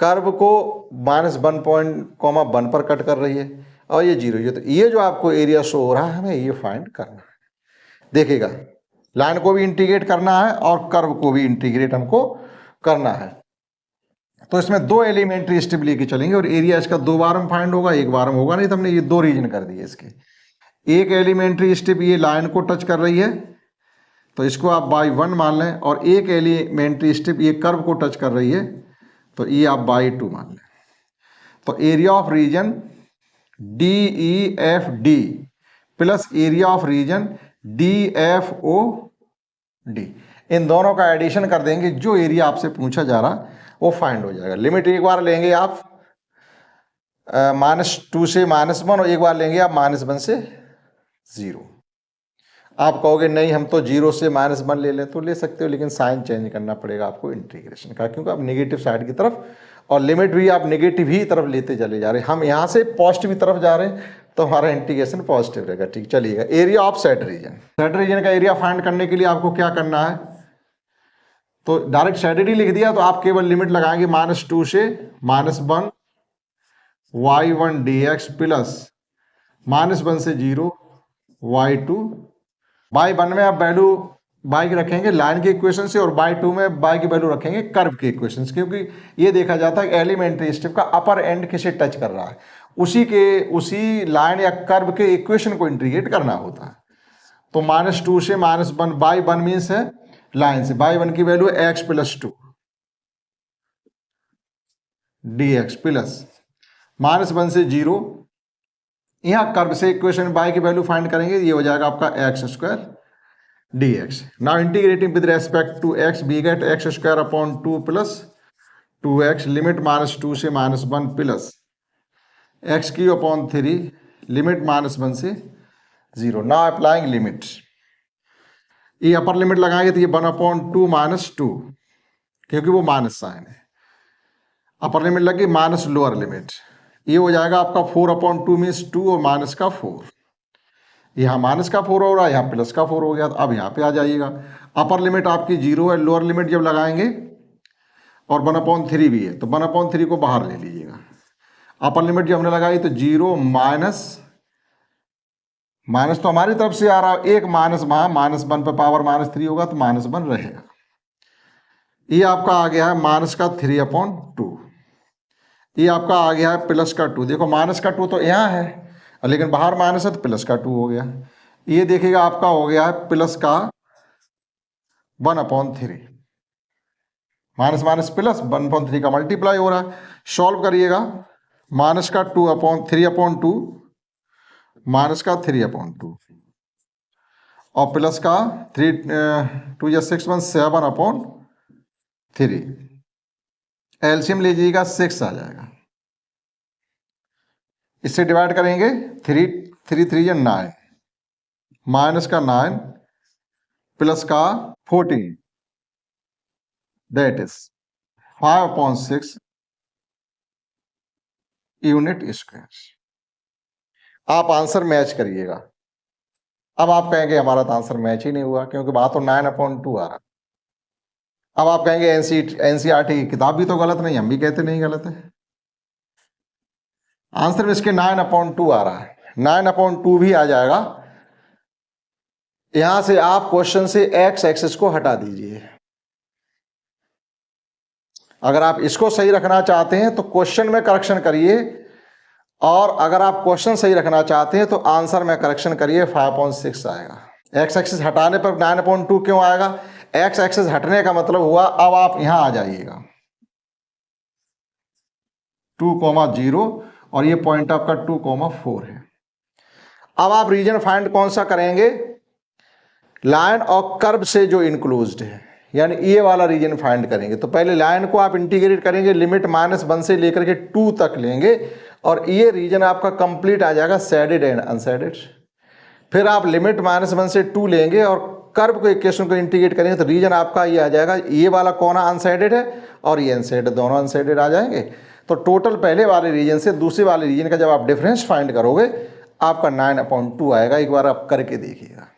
कर्व को -1 पर कट कर रही है और ये 0 है। तो ये जो आपको एरिया शो हो रहा है हमें ये फाइंड करना है। देखिएगा, लाइन को भी इंटीग्रेट करना है और कर्व को भी इंटीग्रेट हमको करना है। तो इसमें दो एलिमेंट्री स्टेप लेके चलेंगे और एरिया इसका 2 बार में फाइंड होगा, 1 बार में होगा नहीं, तो हमने ये 2 रीजन कर दिए इसके। एक एलिमेंट्री स्टेप ये लाइन को टच कर रही है तो इसको आप बाई 1 मान लें, और एक एलिमेंट्री स्टेप ये कर्व को टच कर रही है तो ये आप बाई 2 मान लें। तो area of region DEFD plus area of region DFOD, इन दोनों का एडिशन कर देंगे, जो एरिया आपसे पूछा जा रहा वो फाइंड हो जाएगा। लिमिट एक बार लेंगे आप -2 से -1 और एक बार लेंगे आप -1 से 0। आप कहोगे नहीं हम तो 0 से -1 ले लें, तो ले सकते हो, लेकिन साइन चेंज करना पड़ेगा आपको इंटीग्रेशन का, क्योंकि आप नेगेटिव साइड की तरफ और लिमिट भी आप नेगेटिव ही तरफ लेते चले जा रहे हैं। हम यहाँ से पॉजिटिव की तरफ जा रहे हैं तो हमारा इंटीग्रेशन पॉजिटिव रहेगा। ठीक, चलिएगा। Area of set region, set region का एरिया फाइंड करने के लिए आपको क्या करना है, तो डायरेक्ट शेडेड ही लिख दिया, तो आप केवल लिमिट लगाएंगे -2 से -1 y1 dx प्लस -1 से 0 y2। बाई 1 में आप वैल्यू बाई की रखेंगे लाइन के इक्वेशन से, और बाई 2 में बाई की वैल्यू रखेंगे कर्व के इक्वेशन से, क्योंकि ये देखा जाता है कि एलिमेंट्री स्टेप का अपर एंड किसे टच कर रहा है, उसी लाइन या कर्व के इक्वेशन को इंटीग्रेट करना होता है। तो -2 से -1, बाई 1 मीन्स है लाइन से, बाई 1 की value x plus 2 dx plus -1 से 0, यहां कर्व से इक्वेशन बाई की वैल्यू फाइंड करेंगे, ये हो जाएगा आपका x² dx। Now integrating with respect to x, we get x² upon 2 plus 2x, limit -2 से -1 प्लस x³ अपॉन 3, लिमिट -1 से 0। नाउ अप्लाइंग लिमिट, ये अपर लिमिट लगाएंगे तो ये 1/2 -2, क्योंकि वो माइनस साइन है। अपर लिमिट लगी माइनस लोअर लिमिट, ये हो जाएगा आपका 4/2 मीन्स 2 और माइनस का 4, यहाँ माइनस का 4 हो रहा है, यहाँ प्लस का 4 हो गया। तो अब यहाँ पे आ जाइएगा, अपर लिमिट आपकी 0 है, लोअर लिमिट जब लगाएंगे और 1/3 भी है तो 1/3 को बाहर ले लीजिएगा। अपर लिमिट जब हमने लगाई तो 0 माइनस तो हमारी तरफ से आ रहा है, एक माइनस वहां -1 पे पावर -3 होगा तो -1 रहेगा। ये आपका आ गया है माइनस का 3/2, ये आपका आ गया है प्लस का 2। देखो माइनस का 2 तो यहाँ है, लेकिन बाहर माइनस है तो प्लस का 2 हो गया। ये देखिएगा आपका हो गया है प्लस का 1/3, माइनस माइनस प्लस 1/3 का मल्टीप्लाई हो रहा है। सॉल्व करिएगा, माइनस का 3/2 माइनस का 3/2 और प्लस का 2 या 6 1 7/3, एलसीएम लीजिएगा 6 आ जाएगा। इससे डिवाइड करेंगे 3 3 9, माइनस का 9 प्लस का 14, दैट इज 5/6 यूनिट स्क्वायर। आप आंसर मैच करिएगा। अब आप कहेंगे हमारा तो आंसर मैच ही नहीं हुआ, क्योंकि बात तो 9/2 आ रहा। अब आप कहेंगे एनसीईआरटी की किताब भी तो गलत नहीं, हम भी कहते नहीं गलत है। आंसर में इसके 9/2 आ रहा है, 9/2 भी आ जाएगा। यहां से आप क्वेश्चन से एक्स एक्सिस को हटा दीजिए। अगर आप इसको सही रखना चाहते हैं तो क्वेश्चन में करेक्शन करिए, और अगर आप क्वेश्चन सही रखना चाहते हैं तो आंसर में करेक्शन करिए, 5.6 आएगा। एक्स एक्सिस हटाने पर 9/2 क्यों आएगा? एक्स एक्सिस हटने का मतलब हुआ, अब आप यहां आ जाइएगा 2,0 और ये पॉइंट आपका 2,4 है। अब आप रीजन फाइंड कौन सा करेंगे? लाइन और कर्व से जो इनक्लोज्ड है, यानी ये वाला रीजन फाइंड करेंगे। तो पहले लाइन को आप इंटीग्रेट करेंगे, लिमिट -1 से लेकर के 2 तक लेंगे, और ये रीजन आपका कंप्लीट आ जाएगा शेडेड एंड अनशेडेड। फिर आप लिमिट -1 से 2 लेंगे और कर्व को इक्वेशन को इंटीग्रेट करेंगे, तो रीजन आपका ये आ जाएगा, ये वाला कोना अनशेडेड है और ये अनशेडेड, दोनों अनशेडेड आ जाएंगे। तो टोटल पहले वाले रीजन से दूसरे वाले रीजन का जब आप डिफरेंस फाइंड करोगे, आपका 9/2 आएगा। एक बार आप करके देखिएगा।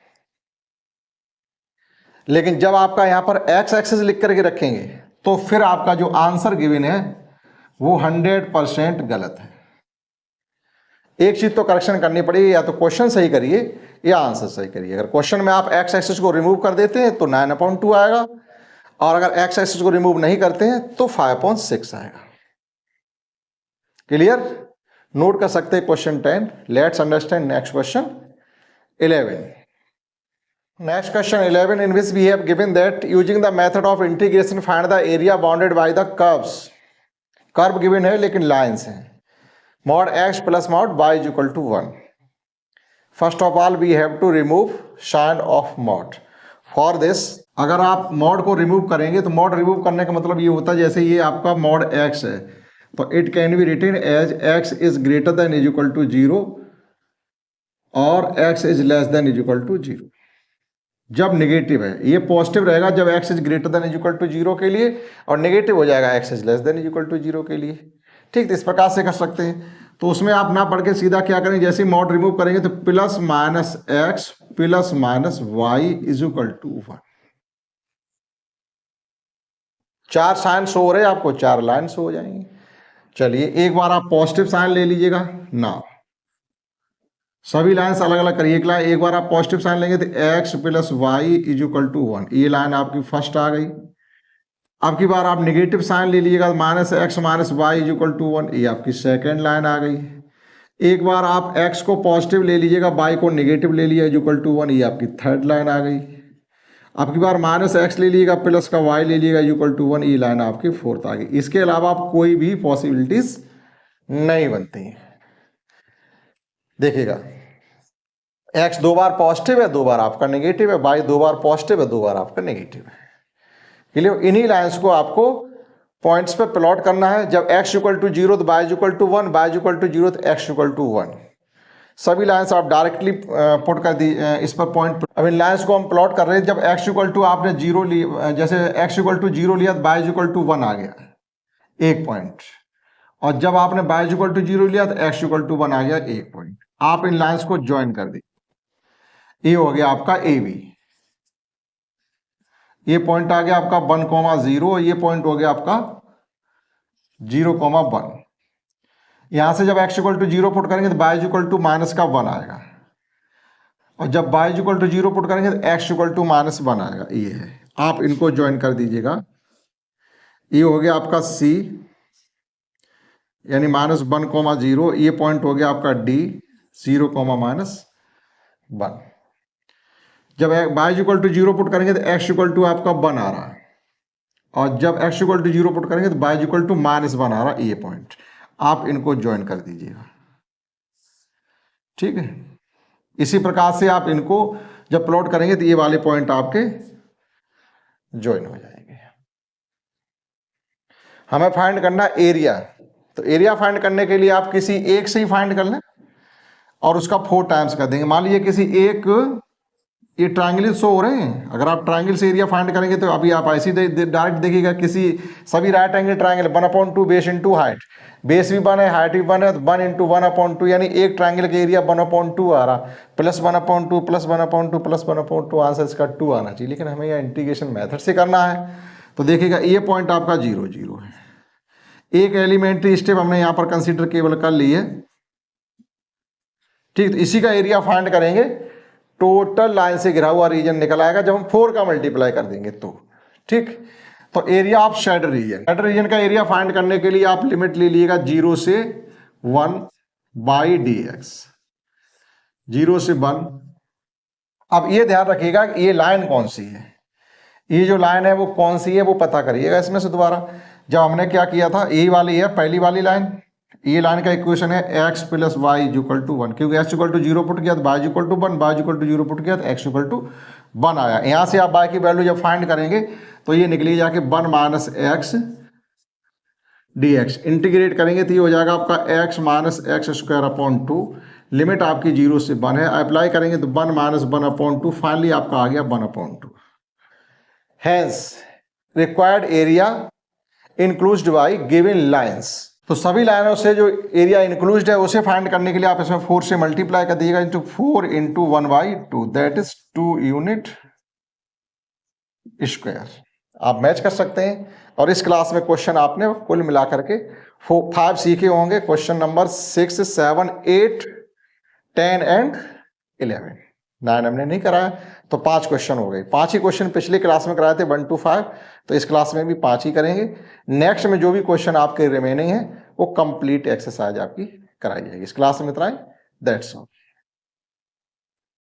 लेकिन जब आपका यहां पर एक्स एक्सिस लिख करके रखेंगे, तो फिर आपका जो आंसर गिवन है वो 100% गलत है। एक चीज तो करेक्शन करनी पड़ेगी, या तो क्वेश्चन सही करिए या आंसर सही करिए। अगर क्वेश्चन में आप एक्स एक्सिस को रिमूव कर देते हैं तो 9/2 आएगा, और अगर एक्स एक्सिस को रिमूव नहीं करते हैं तो 5.6 आएगा। क्लियर? नोट कर सकते हैं question 10। Let's understand next question 11। Next question 11, in which we have given that using the method of integration find the area bounded by the curves. Curve given है लेकिन लाइन्स हैं। mod x plus mod y is equal to 1. First of all we have to remove sign of mod. For this, अगर आप mod को remove करेंगे तो mod remove करने का मतलब ये होता है, जैसे ये आपका mod x है तो it can be written as x is greater than is equal to 0 और x is less than is equal to 0। जब नेगेटिव है, ये पॉजिटिव रहेगा जब x is greater than is equal to 0 के लिए, और नेगेटिव हो जाएगा x is less than is equal to 0 के लिए। ठीक, तो इस प्रकार से कर सकते हैं। तो उसमें आप ना पढ़ के सीधा क्या करेंगे, जैसे मॉड रिमूव करेंगे तो plus minus x plus minus y is equal to 1। 4 sign show हो रहे हैं आपको, 4 लाइन शो हो जाएंगी। चलिए एक बार आप पॉजिटिव साइन ले लीजिएगा ना, सभी लाइन्स अलग अलग करिए। एक बार आप पॉजिटिव साइन लेंगे तो x plus y is equal to 1, ये लाइन आपकी फर्स्ट आ गई। अब की बार आप नेगेटिव साइन ले लीजिएगा, minus x minus y is equal to 1, ये आपकी सेकेंड लाइन आ गई। एक बार आप x को पॉजिटिव ले लीजिएगा, y को नेगेटिव ले लिया इज इक्वल टू 1, ये आपकी थर्ड लाइन आ गई। अब की बार माइनस एक्स ले लीजिएगा, प्लस का y ले लीजिएगा इज इक्वल टू 1, ये लाइन आपकी फोर्थ आ गई। इसके अलावा आप कोई भी पॉसिबिलिटीज नहीं बनती हैं। देखिएगा, x 2 बार पॉजिटिव है, 2 बार आपका नेगेटिव है, y 2 बार पॉजिटिव है, 2 बार आपका नेगेटिव है। क्लियर? इन्हीं लाइंस को आपको पॉइंट्स पे प्लॉट करना है। जब x इक्वल टू 0 तो y equal to 1, y equal to 0 तो x इक्वल टू 1। सभी लाइंस आप डायरेक्टली पुट कर दी इस पर पॉइंट। अब इन लाइंस को हम प्लॉट कर रहे हैं, जब x इक्वल टू आपने 0 लिया, जैसे x इक्वल टू 0 लिया तो y इक्वल टू 1 आ गया, एक पॉइंट। और जब आपने y इक्वल टू 0 लिया तो x इक्वल टू 1 आ गया, एक पॉइंट। आप इन लाइंस को ज्वाइन कर दी, ये हो गया आपका ए बी। ये पॉइंट आ गया आपका 1,0, ये पॉइंट हो गया आपका 0,1। यहां से जब x इक्वल टू 0 पुट करेंगे तो y इक्वल टू माइनस का 1 आएगा, और जब y इक्वल टू 0 पुट करेंगे तो x इक्वल टू माइनस 1 आएगा। ये है, आप इनको ज्वाइन कर दीजिएगा। ये हो गया आपका c यानी -1,0, ये पॉइंट हो गया आपका d 0,-1। जब y इक्वल टू 0 पुट करेंगे तो x इक्वल टू आपका 1 आ रहा है, और जब x इक्वल टू 0 पुट करेंगे तो y इक्वल टू -1 आ रहा है, ये पॉइंट। आप इनको ज्वाइन कर दीजिएगा। ठीक है, इसी प्रकार से आप इनको जब प्लॉट करेंगे तो ये वाले पॉइंट आपके ज्वाइन हो जाएंगे। हमें फाइंड करना एरिया, तो एरिया फाइंड करने के लिए आप किसी एक से ही फाइंड कर लें और उसका 4 टाइम्स कर देंगे। मान लीजिए किसी एक ये ट्रायंगल शो हो रहे हैं। अगर आप ट्रायंगल से एरिया फाइंड करेंगे तो अभी आप ऐसी डायरेक्ट देखिएगा, किसी सभी right angle triangle 1/2 base into height, base भी 1 है हाइट भी 1 है, तो 1 × 1/2 यानी एक ट्रायंगल का एरिया 1/2 आ रहा, प्लस 1/2 प्लस 1/2 प्लस 1/2, आंसर इसका 2 आना चाहिए। लेकिन हमें यह इंटीग्रेशन मेथड से करना है, तो देखिएगा ये पॉइंट आपका 0 0 है। एक एलिमेंट्री स्टेप हमने यहाँ पर कंसीडर केवल कर ली है, ठीक। तो इसी का एरिया फाइंड करेंगे, टोटल लाइन से घिरा हुआ रीजन निकल आएगा जब हम 4 का मल्टीप्लाई कर देंगे तो, ठीक। तो एरिया ऑफ शेडर रीजन का एरिया फाइंड करने के लिए आप लिमिट ले लीजिएगा 0 से 1/dx, 0 से 1। अब ये ध्यान रखिएगा कि ये लाइन कौन सी है, ये जो लाइन है वो कौन सी है वो पता करिएगा इसमें से दोबारा। जब हमने क्या किया था, यही वाली है पहली वाली लाइन, ये लाइन का इक्वेशन है x + y = 1, क्योंकि x = 0 पुट किया तो y = 1, y = 0 पुट किया तो x = 1 आया। यहाँ से आप y की वैल्यू जब फाइंड करेंगे तो ये निकली जाके 1 - x dx, इंटीग्रेट करेंगे तो ये हो जाएगा आपका x - x²/2, लिमिट आपकी 0 से 1 है, अप्लाई करेंगे तो 1 - 1/2, फाइनली आपका आ गया 1/2। Hence required area enclosed by given lines. तो सभी लाइनों से जो एरिया इंक्लूज्ड है उसे फाइंड करने के लिए आप इसमें 4 से मल्टीप्लाई कर दीजिएगा, into 4 × 1/2, that is 2 unit square. आप मैच कर सकते हैं। और इस क्लास में क्वेश्चन आपने कुल मिलाकर के 5 सीखे होंगे, क्वेश्चन नंबर 6, 7, 8, 10 एंड 11। 9 हमने नहीं कराया, तो 5 क्वेश्चन हो गए। 5 ही क्वेश्चन पिछली क्लास में कराए थे 1 to 5, तो इस क्लास में भी 5 ही करेंगे। नेक्स्ट में जो भी क्वेश्चन आपके रिमेनिंग है वो कंप्लीट एक्सरसाइज आपकी कराई जाएगी। इस क्लास में इतना ही, दैट्स ऑल।